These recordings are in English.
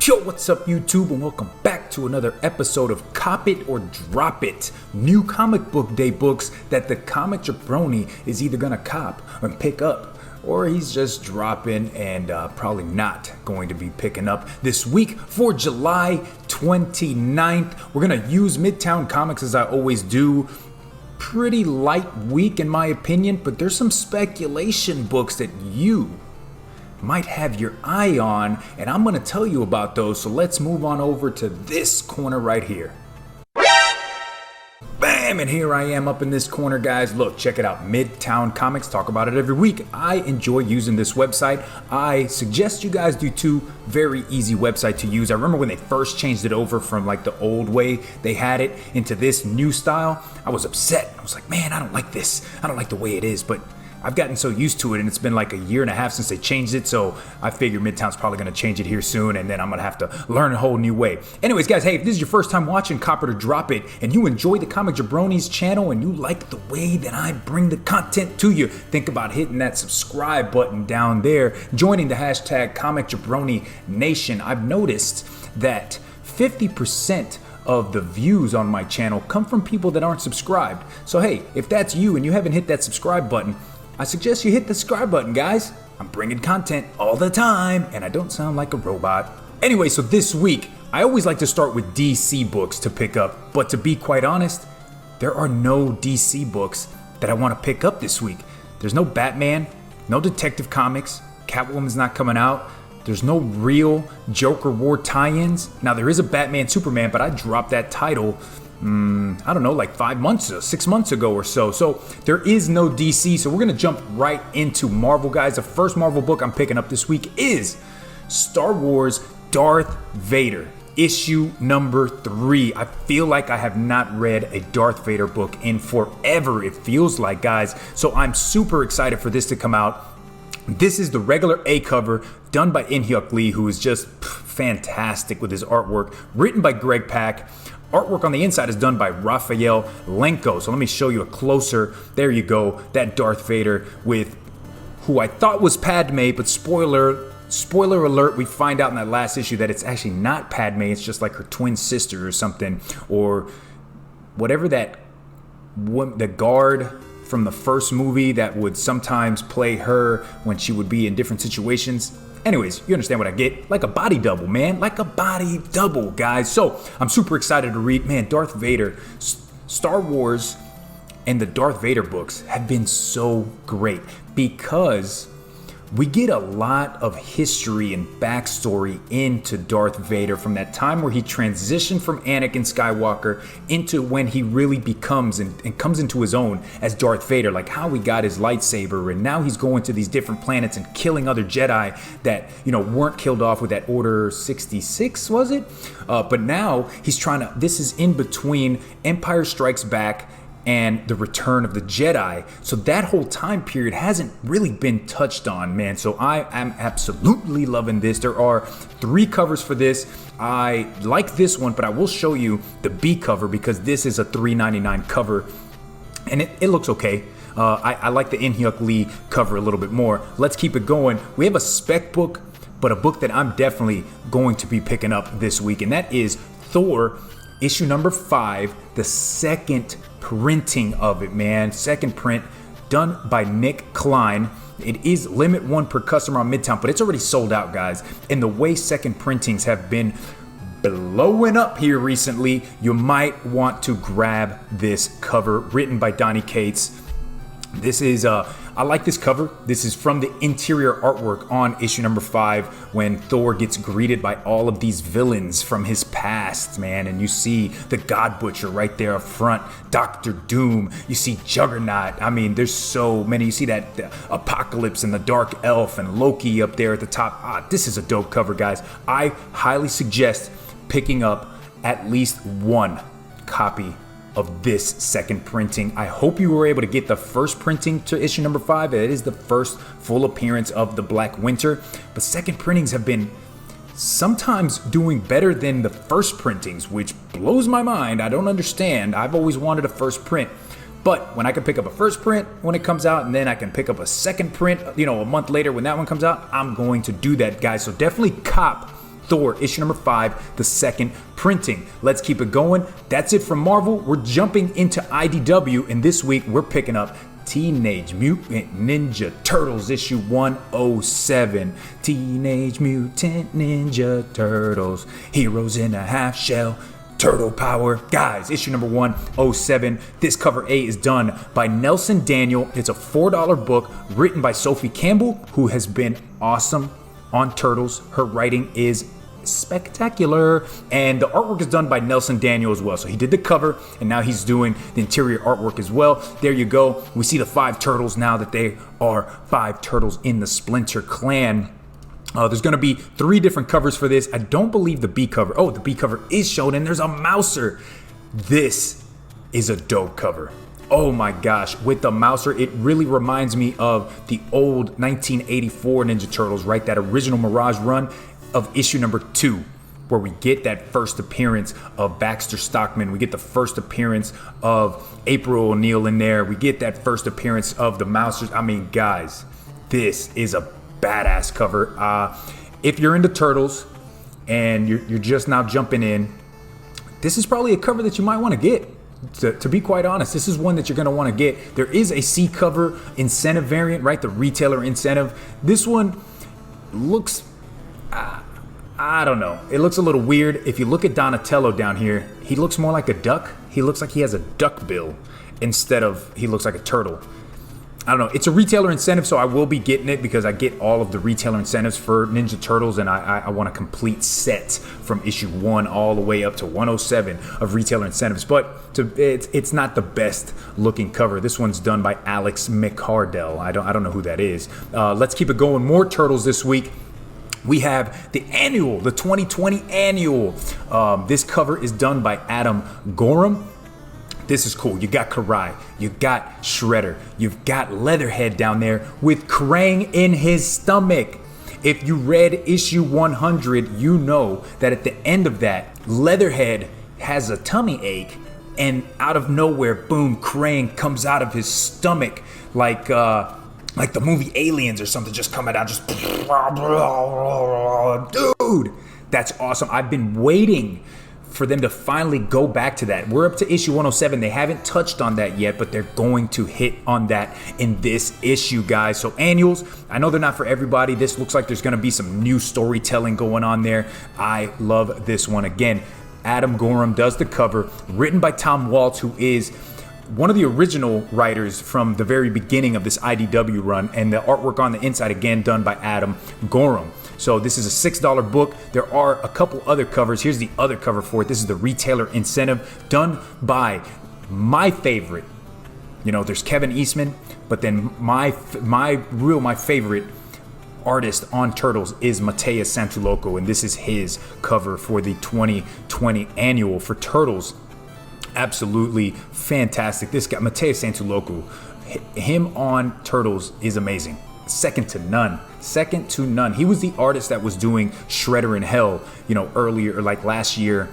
Yo, what's up YouTube, and welcome back to another episode of Cop It or Drop It. New comic book day books that the Comic Jabroni is either gonna cop or pick up, or he's just dropping and probably not going to be picking up this week for July 29th. We're gonna use Midtown Comics as I always do. Pretty light week in my opinion, but there's some speculation books that you might have your eye on, and I'm going to tell you about those. So let's move on over to this corner right here. Bam! And here I am up in this corner, guys. Look, check it out. Midtown Comics. Talk about it every week. I enjoy using this website. I suggest you guys do too. Very easy website to use. I remember when they first changed it over from like the old way they had it into this new style. I was upset. I was like, man, I don't like this. I don't like the way it is, but I've gotten so used to it, and it's been like a year and a half since they changed it, so I figure Midtown's probably going to change it here soon, and then I'm going to have to learn a whole new way. Anyways, guys, hey, if this is your first time watching Cop It or Drop It, and you enjoy the Comic Jabroni's channel, and you like the way that I bring the content to you, think about hitting that subscribe button down there, joining the hashtag Comic Jabroni Nation. I've noticed that 50% of the views on my channel come from people that aren't subscribed. So hey, if that's you and you haven't hit that subscribe button, I suggest you hit the subscribe button, guys. I'm bringing content all the time, and I don't sound like a robot. Anyway, so this week, I always like to start with DC books to pick up, but to be quite honest, there are no DC books that I want to pick up this week. There's no Batman, no Detective Comics, Catwoman's not coming out, there's no real Joker War tie-ins. Now, there is a Batman Superman, but I dropped that title I don't know, like 6 months ago or so. So there is no DC. So we're going to jump right into Marvel, guys. The first Marvel book I'm picking up this week is Star Wars Darth Vader, issue number 3. I feel like I have not read a Darth Vader book in forever, it feels like, guys. So I'm super excited for this to come out. This is the regular A cover done by In-Hyuk Lee, who is just fantastic with his artwork, written by Greg Pak. Artwork on the inside is done by Raphael Lenko. So let me show you a closer. There you go. That Darth Vader with who I thought was Padme, but spoiler alert, we find out in that last issue that it's actually not Padme. It's just like her twin sister or something, or whatever the guard from the first movie that would sometimes play her when she would be in different situations. Anyways, you understand what I get. Like a body double, man. Like a body double, guys. So I'm super excited to read. Man, Darth Vader, Star Wars, and the Darth Vader books have been so great because we get a lot of history and backstory into Darth Vader from that time where he transitioned from Anakin Skywalker into when he really becomes and comes into his own as Darth Vader, like how he got his lightsaber, and now he's going to these different planets and killing other Jedi that, weren't killed off with that Order 66, was it? But now he's this is in between Empire Strikes Back and the Return of the Jedi. So that whole time period hasn't really been touched on, man. So I am absolutely loving this. There are 3 covers for this. I like this one, but I will show you the B cover because this is a $3.99 cover, and it looks okay. I like the In-Hyuk Lee cover a little bit more. Let's keep it going. We have a SPEC book, but a book that I'm definitely going to be picking up this week, and that is Thor, issue number 5, the second printing of it, man. Second print done by Nick Klein. It is limit 1 per customer on Midtown, but it's already sold out, guys. And the way second printings have been blowing up here recently, you might want to grab this cover written by Donny Cates. This is I like this cover. This is from the interior artwork on issue number 5 when Thor gets greeted by all of these villains from his past, man. And you see the God Butcher right there up front, Doctor Doom. You see Juggernaut. I mean, there's so many. You see that Apocalypse and the Dark Elf and Loki up there at the top. This is a dope cover, guys. I highly suggest picking up at least 1 copy of this second printing. I hope you were able to get the first printing to issue number 5. It is the first full appearance of the Black Winter, but second printings have been sometimes doing better than the first printings, which blows my mind. I don't understand. I've always wanted a first print, but when I can pick up a first print when it comes out, and then I can pick up a second print, a month later when that one comes out, I'm going to do that, guys. So definitely cop Thor, issue number 5, the second printing. Let's keep it going. That's it from Marvel. We're jumping into IDW, and this week we're picking up Teenage Mutant Ninja Turtles issue 107. Teenage Mutant Ninja Turtles, heroes in a half shell, turtle power. Guys, issue number 107. This cover A is done by Nelson Daniel. It's a $4 book written by Sophie Campbell, who has been awesome on Turtles. Her writing is spectacular, and the artwork is done by Nelson Daniel as well. So he did the cover, and now he's doing the interior artwork as well. There you go. We see the 5 turtles now that they are 5 turtles in the Splinter Clan. There's going to be 3 different covers for this. I don't believe the B cover. Oh, the B cover is shown, and there's a Mouser. This is a dope cover. Oh my gosh, with the Mouser, it really reminds me of the old 1984 Ninja Turtles, right? That original Mirage run of issue number 2, where we get that first appearance of Baxter Stockman. We get the first appearance of April O'Neil in there. We get that first appearance of the Mousers. I mean, guys, this is a badass cover. If you're into Turtles and you're just now jumping in, this is probably a cover that you might want to get. To be quite honest, this is one that you're going to want to get. There is a C cover incentive variant, right? The retailer incentive. This one looks, I don't know. It looks a little weird. If you look at Donatello down here, he looks more like a duck. He looks like he has a duck bill instead of he looks like a turtle. I don't know. It's a retailer incentive, so I will be getting it because I get all of the retailer incentives for Ninja Turtles, and I want a complete set from issue 1 all the way up to 107 of retailer incentives. But it's not the best looking cover. This one's done by Alex McCardell. I don't know who that is. Let's keep it going. More Turtles this week. We have the 2020 annual. This cover is done by Adam Gorham. This is cool. You got Karai, you got Shredder, you've got Leatherhead down there with Krang in his stomach. If you read issue 100, you know that at the end of that, Leatherhead has a tummy ache, and out of nowhere, boom, Krang comes out of his stomach like the movie Aliens or something, just coming out, just dude, that's awesome. I've been waiting for them to finally go back to that. We're up to issue 107. They haven't touched on that yet, but they're going to hit on that in this issue, guys. So annuals, I know they're not for everybody. This looks like there's going to be some new storytelling going on there. I love this one. Again, Adam Gorham does the cover, written by Tom Waltz, who is one of the original writers from the very beginning of this IDW run, and the artwork on the inside, again, done by Adam Gorham. So this is a $6 book. There are a couple other covers. Here's the other cover for it. This is the retailer incentive, done by my favorite. You know, there's Kevin Eastman, but then my favorite artist on Turtles is Mateus Santuloco, and this is his cover for the 2020 annual for Turtles. Absolutely fantastic. This guy, Mateus Santuloco, him on Turtles is amazing. Second to none. Second to none. He was the artist that was doing Shredder in Hell, earlier, like last year.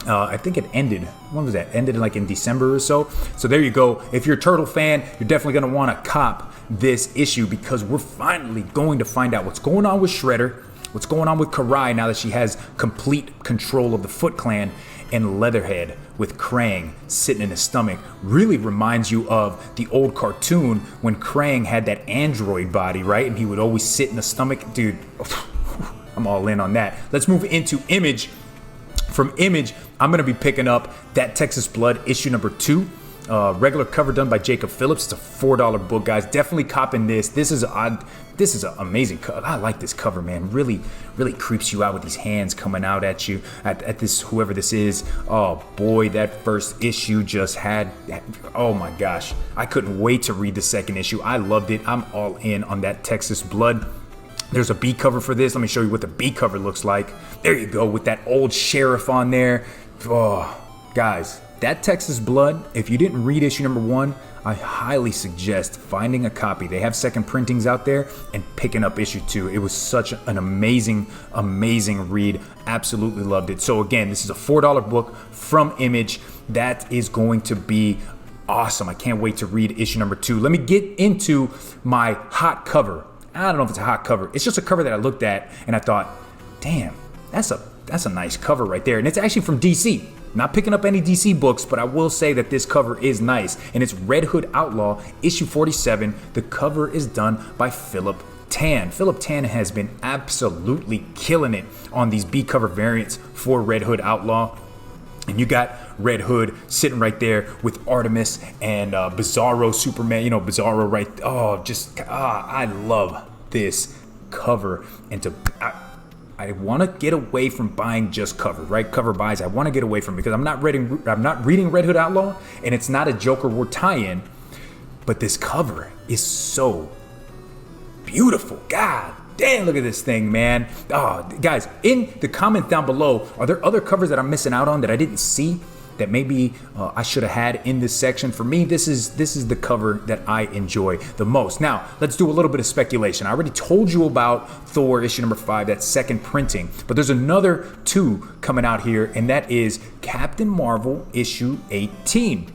I think it ended. When was that? Ended like in December or so. So there you go. If you're a Turtle fan, you're definitely going to want to cop this issue, because we're finally going to find out what's going on with Shredder, what's going on with Karai now that she has complete control of the Foot Clan, and Leatherhead with Krang sitting in his stomach. Really reminds you of the old cartoon when Krang had that android body, right? And he would always sit in the stomach. Dude, I'm all in on that. Let's move into Image. From Image, I'm going to be picking up that Texas Blood issue number 2. Regular cover done by Jacob Phillips. It's a $4 book, guys. Definitely copping this. This is an amazing cover. I like this cover, man. Really creeps you out with these hands coming out at you, at this, whoever this is. Oh boy, that first issue just had, oh my gosh. I couldn't wait to read the second issue. I loved it. I'm all in on that Texas Blood. There's a B cover for this. Let me show you what the B cover looks like. There you go, with that old sheriff on there. Oh, guys. That Texas Blood, if you didn't read issue number 1, I highly suggest finding a copy. They have second printings out there, and picking up issue 2. It was such an amazing read. Absolutely loved it. So again, this is a $4 book from Image. That is going to be awesome. I can't wait to read issue number 2. Let me get into my hot cover. I don't know if it's a hot cover. It's just a cover that I looked at and I thought, damn, that's a nice cover right there. And it's actually from DC. Not picking up any DC books, but I will say that this cover is nice. And it's Red Hood Outlaw, issue 47. The cover is done by Philip Tan. Philip Tan has been absolutely killing it on these B cover variants for Red Hood Outlaw. And you got Red Hood sitting right there with Artemis and Bizarro Superman, you know, Bizarro right. Oh, I love this cover. And I want to get away from buying just covers, right? Cover buys. I want to get away from it because I'm not reading Red Hood Outlaw, and it's not a Joker War tie-in. But this cover is so beautiful. God damn, look at this thing, man. Oh, guys, in the comments down below, are there other covers that I'm missing out on that I didn't see that maybe I should have had in this section? For me, this is the cover that I enjoy the most. Now, let's do a little bit of speculation. I already told you about Thor issue number 5, that second printing, but there's another 2 coming out here, and that is Captain Marvel issue 18.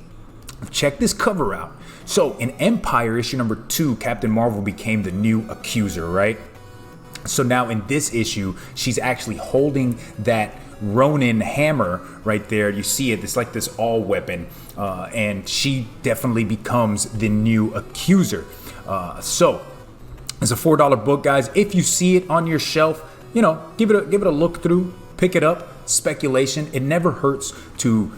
Check this cover out. So in Empire issue number 2, Captain Marvel became the new accuser, right? So now in this issue, she's actually holding that Ronin hammer right there. You see it, it's like this all weapon, and she definitely becomes the new accuser. So it's a $4 book, guys. If you see it on your shelf, you know, give it a look through, pick it up. Speculation, it never hurts to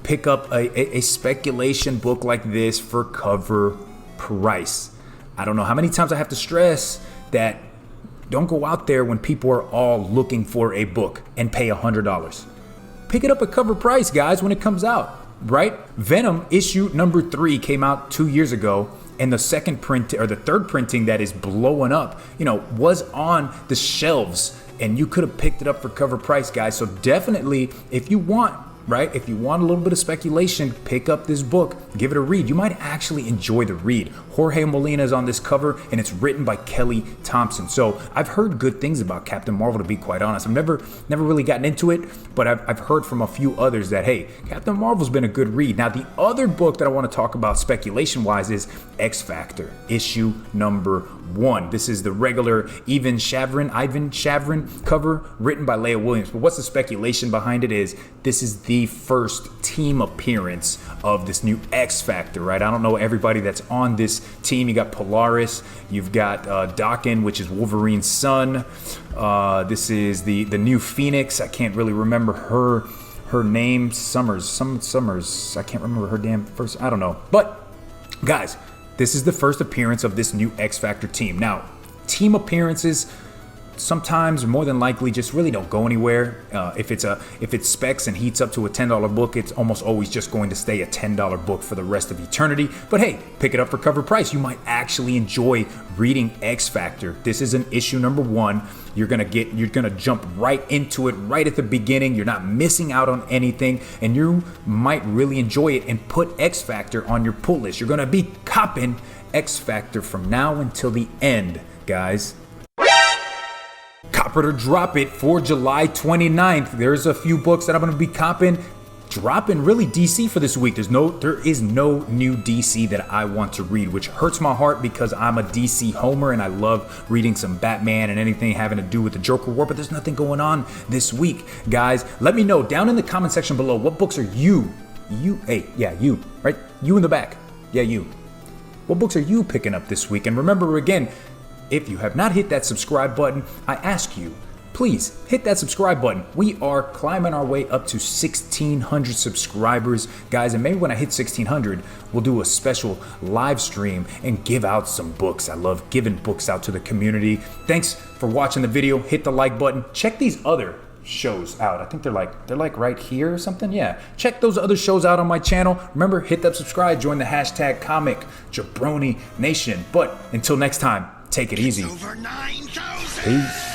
pick up a speculation book like this for cover price. I don't know how many times I have to stress that. Don't go out there when people are all looking for a book and pay $100. Pick it up at cover price, guys, when it comes out, right? Venom issue number 3 came out 2 years ago, and the second print or the third printing that is blowing up, you know, was on the shelves, and you could have picked it up for cover price, guys. So definitely, if you want, right? If you want a little bit of speculation, pick up this book, give it a read. You might actually enjoy the read. Jorge Molina is on this cover, and it's written by Kelly Thompson. So I've heard good things about Captain Marvel, to be quite honest. I've never really gotten into it, but I've heard from a few others that, hey, Captain Marvel's been a good read. Now, the other book that I want to talk about speculation-wise is X Factor, issue number 1. This is the regular Ivan Shavrin cover, written by Leah Williams. But what's the speculation behind it is this is the first team appearance of this new X Factor, right? I don't know everybody that's on this team. You got Polaris, you've got Daken, which is Wolverine's son. This is the new Phoenix. I can't really remember her name. Summers. I can't remember her damn first. I don't know. But guys, this is the first appearance of this new X Factor team. Now, team appearances sometimes, more than likely, just really don't go anywhere. If it's SPECs and heats up to a $10 book, it's almost always just going to stay a $10 book for the rest of eternity. But hey, pick it up for cover price. You might actually enjoy reading X Factor. This is an issue number 1. You're gonna jump right into it right at the beginning. You're not missing out on anything, and you might really enjoy it and put X Factor on your pull list. You're gonna be copping X Factor from now until the end, guys. Cop it or drop it for July 29th. There's a few books that I'm going to be dropping really DC for this week. There is no new DC that I want to read, which hurts my heart because I'm a DC homer and I love reading some Batman and anything having to do with the Joker War, but there's nothing going on this week. Guys, let me know down in the comment section below, what books are you, right? You in the back. Yeah, you. What books are you picking up this week? And remember, again, if you have not hit that subscribe button, I ask you, please hit that subscribe button. We are climbing our way up to 1,600 subscribers, guys. And maybe when I hit 1,600, we'll do a special live stream and give out some books. I love giving books out to the community. Thanks for watching the video. Hit the like button. Check these other shows out. I think they're like right here or something. Yeah, check those other shows out on my channel. Remember, hit that subscribe, join the hashtag Comic Jabroni Nation. But until next time, take it easy. Peace.